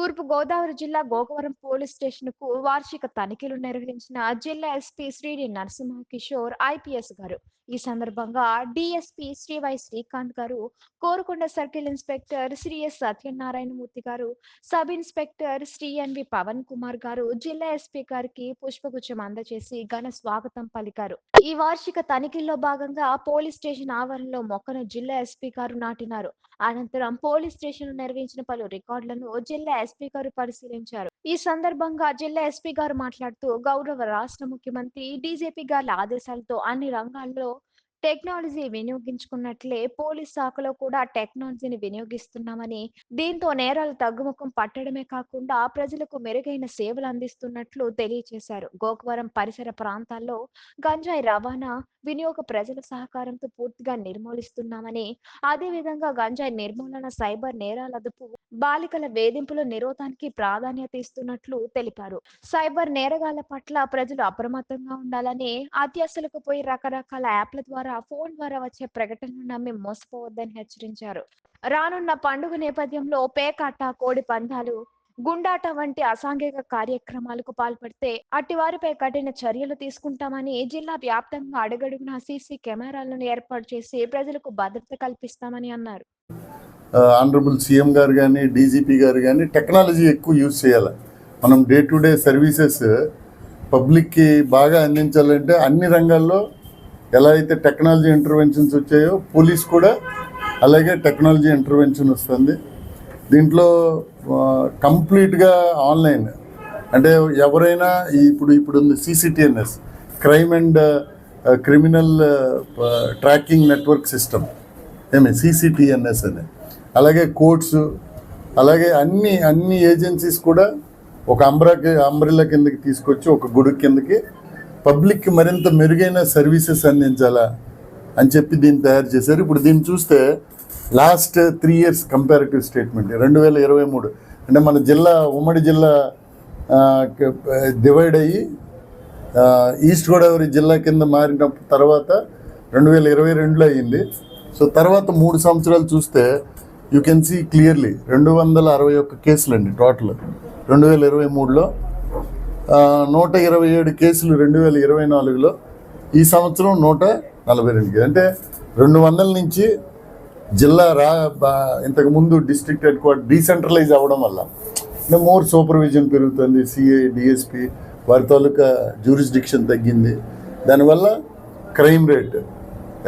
తూర్పు గోదావరి జిల్లా గోకవరం పోలీస్ స్టేషన్‌కు వార్షిక తనిఖీలు నిర్వహించిన జిల్లా ఎస్పీ శ్రీడి నరసింహ కిషోర్ ఐపీఎస్ గారు. ఈ సందర్భంగా DSP Shri Y Srikanth garu, Korukonda circle inspector Shri S Satyanarayanamurthy garu, sub inspector Shri NV Pavan Kumar garu జిల్లా ఎస్పీ గారికి పుష్పగుచ్చం అందజేసి ఘన స్వాగతం పలికారు. ఈ వార్షిక తనిఖీల్లో భాగంగా పోలీస్ స్టేషన్ ఆవరణలో మొక్కను జిల్లా ఎస్పీ గారు నాటినారు. అనంతరం పోలీస్ స్టేషన్ నిర్వహించిన పలు రికార్డులను జిల్లా ఎస్పీ గారు పరిశీలించారు. ఈ సందర్భంగా జిల్లా ఎస్పీ గారు మాట్లాడుతూ, గౌరవ రాష్ట్ర ముఖ్యమంత్రి డీజీపీ గారి ఆదేశాలతో అన్ని రంగాల్లో టెక్నాలజీ వినియోగించుకున్నట్లే పోలీస్ శాఖలో కూడా టెక్నాలజీని వినియోగిస్తున్నామని, దీంతో నేరాలు తగ్గుముఖం పట్టడమే కాకుండా ప్రజలకు మెరుగైన సేవలు అందిస్తున్నట్లు తెలియజేశారు. గోకవరం పరిసర ప్రాంతాల్లో గంజాయి రవాణా వినియోగ ప్రజల సహకారంతో పూర్తిగా నిర్మూలిస్తున్నామని, అదేవిధంగా గంజాయి నిర్మూలన, సైబర్ నేరాల అదుపు, బాలికల వేధింపుల నిరోధానికి ప్రాధాన్యత ఇస్తున్నట్లు తెలిపారు. సైబర్ నేరగాళ్ల పట్ల ప్రజలు అప్రమత్తంగా ఉండాలని, అత్యాశలకు పోయి రకరకాల యాప్ల ద్వారా, ఫోన్ ద్వారా వచ్చే ప్రకటనలు నమ్మి మోసపోవద్దని హెచ్చరించారు. రానున్న పండుగ నేపథ్యంలో పేకాట, కోడి పందాలు, గుండాట వంటి అసాంఘిక కార్యక్రమాలకు పాల్పడితే అట్టివారిపై కఠిన చర్యలు తీసుకుంటామని, జిల్లా వ్యాప్తంగా అడుగడుగునా సీసీ కెమెరాలను ఏర్పాటు చేసి ప్రజలకు భద్రత కల్పిస్తామని అన్నారు. ఆనరబుల్ సీఎం గారు కానీ, డీజీపీ గారు కానీ టెక్నాలజీ ఎక్కువ యూజ్ చేయాలి. మనం డే టు డే సర్వీసెస్ పబ్లిక్కి బాగా అందించాలంటే అన్ని రంగాల్లో ఎలా అయితే టెక్నాలజీ ఇంటర్వెన్షన్స్ వచ్చాయో పోలీస్ కూడా అలాగే టెక్నాలజీ ఇంటర్వెన్షన్ వస్తుంది. దీంట్లో కంప్లీట్గా ఆన్లైన్, అంటే ఎవరైనా ఇప్పుడు ఉంది CCTNS, crime and criminal tracking network system, CCTNS అని, అలాగే కోర్ట్స్, అలాగే అన్ని ఏజెన్సీస్ కూడా ఒక అంబ్రెల్లా కిందకి తీసుకొచ్చి ఒక గొడుగు కిందకి పబ్లిక్కి మరింత మెరుగైన సర్వీసెస్ అందించాలా అని చెప్పి దీన్ని తయారు చేశారు. ఇప్పుడు దీన్ని చూస్తే లాస్ట్ 3 years కంపారిటివ్ స్టేట్మెంట్ 2023, అంటే మన జిల్లా ఉమ్మడి జిల్లా డివైడ్ అయ్యి ఈస్ట్ గోదావరి జిల్లా కింద మారిన తర్వాత 2022లో అయ్యింది. సో తర్వాత 3 సంవత్సరాలు చూస్తే యూ కెన్ సీ క్లియర్లీ 261 కేసులు అండి టోటల్ 2023లో, 127 కేసులు 2024లో, ఈ సంవత్సరం 142. అంటే 200 నుంచి జిల్లా ఇంతకుముందు డిస్ట్రిక్ట్ హెడ్ క్వార్టర్ డీసెంట్రలైజ్ అవ్వడం వల్ల అంటే మోర్ సూపర్విజన్ పెరుగుతుంది. సిఐ, డిఎస్పీ వారి తాలూకా జ్యూరిస్డిక్షన్ తగ్గింది. దానివల్ల క్రైమ్ రేట్,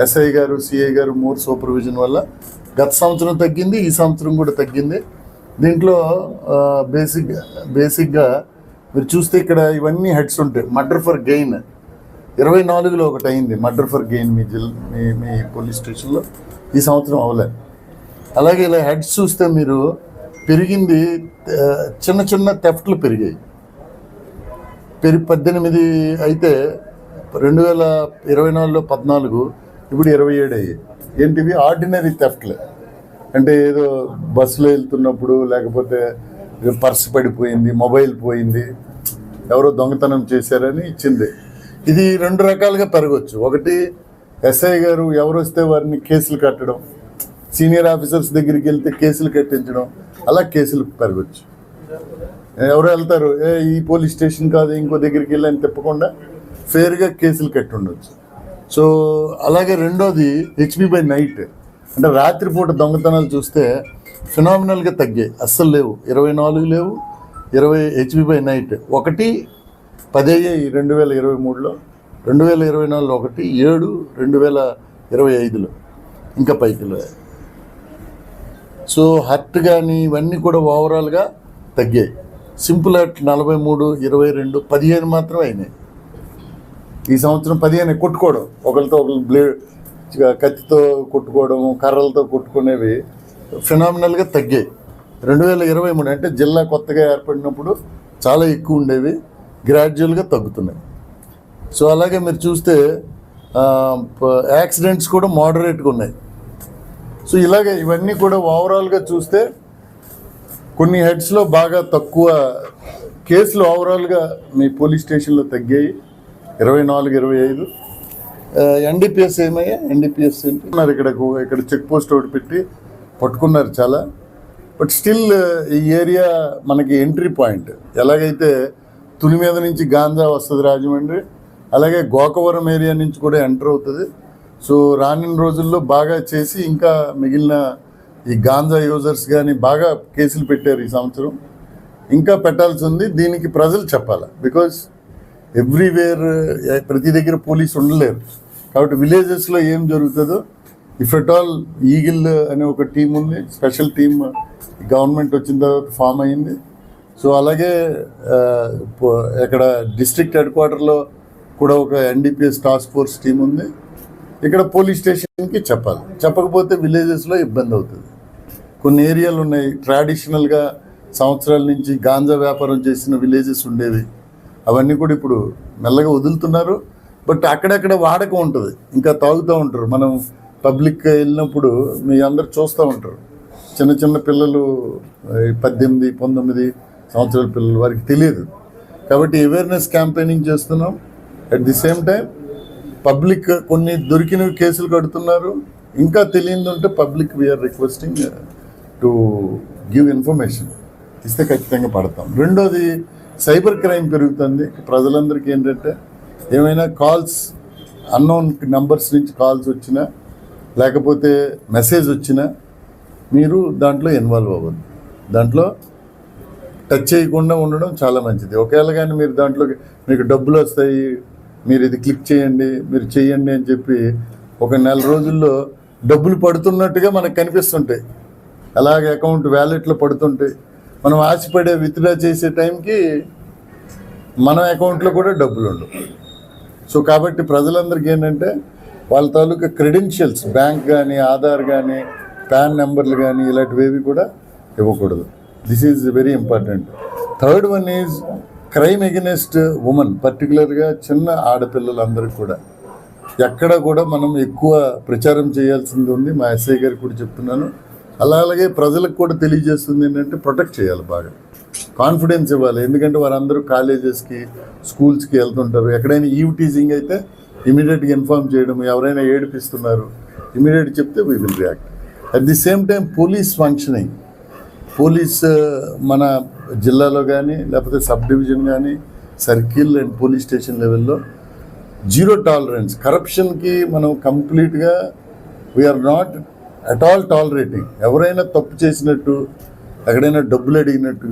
ఎస్ఐ గారు, సిఐ గారు మోర్ సూపర్విజన్ వల్ల గత సంవత్సరం తగ్గింది, ఈ సంవత్సరం కూడా తగ్గింది. దీంట్లో బేసిక్గా మీరు చూస్తే ఇక్కడ ఇవన్నీ హెడ్స్ ఉంటాయి. మర్డర్ ఫర్ గెయిన్ 24లో ఒకటి అయింది, murder for gain me police స్టేషన్లో, ఈ సంవత్సరం అవ్వలేదు. అలాగే ఇలా హెడ్స్ చూస్తే మీరు పెరిగింది, చిన్న థెఫ్ట్లు పెరిగాయి. 18 అయితే 2024లో 14, ఇప్పుడు 27 అయ్యాయి. ఏంటివి? ఆర్డినరీ థెఫ్ట్లు, అంటే ఏదో బస్సులో వెళ్తున్నప్పుడు, లేకపోతే పర్స్ పడిపోయింది, మొబైల్ పోయింది, ఎవరో దొంగతనం చేశారని ఇచ్చింది. ఇది 2 రకాలుగా పెరగవచ్చు. ఒకటి, ఎస్ఐ గారు ఎవరు వస్తే వారిని కేసులు కట్టడం, సీనియర్ ఆఫీసర్స్ దగ్గరికి వెళ్తే కేసులు కట్టించడం, అలా కేసులు పెరగచ్చు. ఎవరు వెళ్తారు, ఈ పోలీస్ స్టేషన్ కాదు ఇంకో దగ్గరికి వెళ్ళని తిప్పకుండా ఫేర్గా కేసులు కట్టి ఉండొచ్చు. సో అలాగే రెండోది HB/night, అంటే రాత్రిపూట దొంగతనాలు చూస్తే ఫినామినల్గా తగ్గాయి, అస్సలు లేవు. 24 లేవు, 20 HB/night 1 10 అయ్యాయి 2023లో, 2024లో 1, 7 2025లో ఇంకా పైకి. సో హర్ట్ కానీ ఇవన్నీ కూడా ఓవరాల్గా తగ్గాయి. సింపుల్ హర్ట్ 43, 22, 15 మాత్రం అయినాయి. ఈ సంవత్సరం 15 కొట్టుకోవడం, ఒకరితో ఒకరు కత్తితో కొట్టుకోవడము, కర్రలతో కొట్టుకునేవి ఫినామినల్గా తగ్గాయి. 2023 అంటే జిల్లా కొత్తగా ఏర్పడినప్పుడు చాలా ఎక్కువ ఉండేవి, గ్రాడ్యువల్గా తగ్గుతున్నాయి. సో అలాగే మీరు చూస్తే యాక్సిడెంట్స్ కూడా మోడరేట్గా ఉన్నాయి. సో ఇలాగే ఇవన్నీ కూడా ఓవరాల్గా చూస్తే కొన్ని హెడ్స్లో బాగా తక్కువ కేసులు ఓవరాల్గా మీ పోలీస్ స్టేషన్లో తగ్గాయి. 24, 25. NDPS ఏమయ్యా? NDPS ఏంటి? ఇక్కడ చెక్ పోస్ట్ ఒకటి పెట్టి పట్టుకున్నారు చాలా. బట్ స్టిల్ ఈ ఏరియా మనకి ఎంట్రీ పాయింట్. ఎలాగైతే తుని మీద నుంచి గాంజా వస్తుంది రాజమండ్రి, అలాగే గోకవరం ఏరియా నుంచి కూడా ఎంటర్ అవుతుంది. సో రానున్న రోజుల్లో బాగా చేసి ఇంకా మిగిలిన ఈ గాంజా యూజర్స్ కానీ బాగా కేసులు పెట్టారు ఈ సంవత్సరం, ఇంకా పెట్టాల్సి ఉంది. దీనికి ప్రజలు చెప్పాలి, బికాజ్ ఎవ్రీవేర్ ప్రతి దగ్గర పోలీసు ఉండలేరు. కాబట్టి విలేజెస్లో ఏం జరుగుతుందో, ఇఫ్ ఎట్ ఆల్ ఈగిల్ అనే ఒక టీం ఉంది, స్పెషల్ టీమ్ గవర్నమెంట్ వచ్చిన తర్వాత ఫామ్ అయింది. సో అలాగే ఇక్కడ డిస్ట్రిక్ట్ హెడ్ క్వార్టర్లో కూడా ఒక ఎన్డీపీఎస్ టాస్క్ ఫోర్స్ టీం ఉంది. ఇక్కడ పోలీస్ స్టేషన్కి చెప్పాలి, చెప్పకపోతే విలేజెస్లో ఇబ్బంది అవుతుంది. కొన్ని ఏరియాలు ఉన్నాయి ట్రెడిషనల్గా సంవత్సరాల నుంచి గాంజా వ్యాపారం చేసిన విలేజెస్ ఉండేవి, అవన్నీ కూడా ఇప్పుడు మెల్లగా వదులుతున్నారు. బట్ అక్కడక్కడ వాడకం ఉంటుంది, ఇంకా తాగుతూ ఉంటారు. మనం పబ్లిక్ వెళ్ళినప్పుడు మీ అందరు చూస్తూ ఉంటారు, చిన్న చిన్న పిల్లలు 18, 19 సంవత్సరాల పిల్లలు, వారికి తెలియదు. కాబట్టి అవేర్నెస్ క్యాంపెయినింగ్ చేస్తున్నాం. At the same time public కొన్ని దొరికినవి కేసులు కడుతున్నారు, ఇంకా తెలియదు ఉంటే public we are requesting to give information, ఇస్తే ఖచ్చితంగా పడతాం. రెండోది సైబర్ క్రైమ్ పెరుగుతుంది. ప్రజలందరికీ ఏంటంటే ఏమైనా కాల్స్ అన్నోన్ నంబర్స్ నుంచి కాల్స్ వచ్చినా లేకపోతే మెసేజ్ వచ్చినా మీరు దాంట్లో ఇన్వాల్వ్ అవ్వద్దు, దాంట్లో టచ్ చేయకుండా ఉండడం చాలా మంచిది. ఒకవేళ కానీ మీరు దాంట్లో మీకు డబ్బులు వస్తాయి, మీరు ఇది క్లిక్ చేయండి, మీరు చేయండి అని చెప్పి ఒక నెల రోజుల్లో డబ్బులు పడుతున్నట్టుగా మనకు కనిపిస్తుంటాయి, అలాగే అకౌంట్ వ్యాలెట్లో పడుతుంటాయి. మనం ఆశపడే విత్డ్రా చేసే టైంకి మన అకౌంట్లో కూడా డబ్బులు ఉండవు. సో కాబట్టి ప్రజలందరికీ ఏంటంటే వాళ్ళ తాలూకా క్రెడెన్షియల్స్, బ్యాంక్ కానీ ఆధార్ కానీ పాన్ నెంబర్లు కానీ ఇలాంటివేవి కూడా ఇవ్వకూడదు. This is very important. Third one is crime against women, పర్టికులర్గా చిన్న ఆడపిల్లలందరికీ కూడా ఎక్కడ కూడా మనం ఎక్కువ ప్రచారం చేయాల్సింది ఉంది. మా ఎస్ఐ గారికి కూడా చెప్తున్నాను. అలాగే ప్రజలకు కూడా తెలియజేస్తుంది ఏంటంటే ప్రొటెక్ట్ చేయాలి, బాగా కాన్ఫిడెన్స్ ఇవ్వాలి. ఎందుకంటే వారందరూ కాలేజెస్కి స్కూల్స్కి వెళ్తుంటారు. ఎక్కడైనా ఈవ్ టీజింగ్ అయితే ఇమీడియట్గా ఇన్ఫార్మ్ చేయడం, ఎవరైనా ఏడిపిస్తున్నారు ఇమీడియట్ చెప్తే we will react. At the same time police functioning, police మన జిల్లాలో కానీ లేకపోతే సబ్ డివిజన్ కానీ సర్కిల్ అండ్ పోలీస్ స్టేషన్ లెవెల్లో జీరో టాలరెన్స్. కరప్షన్కి మనం కంప్లీట్గా we are not at all tolerating. ఎవరైనా తప్పు చేసినట్టు, ఎక్కడైనా డబ్బులు అడిగినట్టు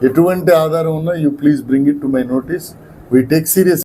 ఎటువంటి ఆధారం ఉన్నా you please bring it to my notice. We take serious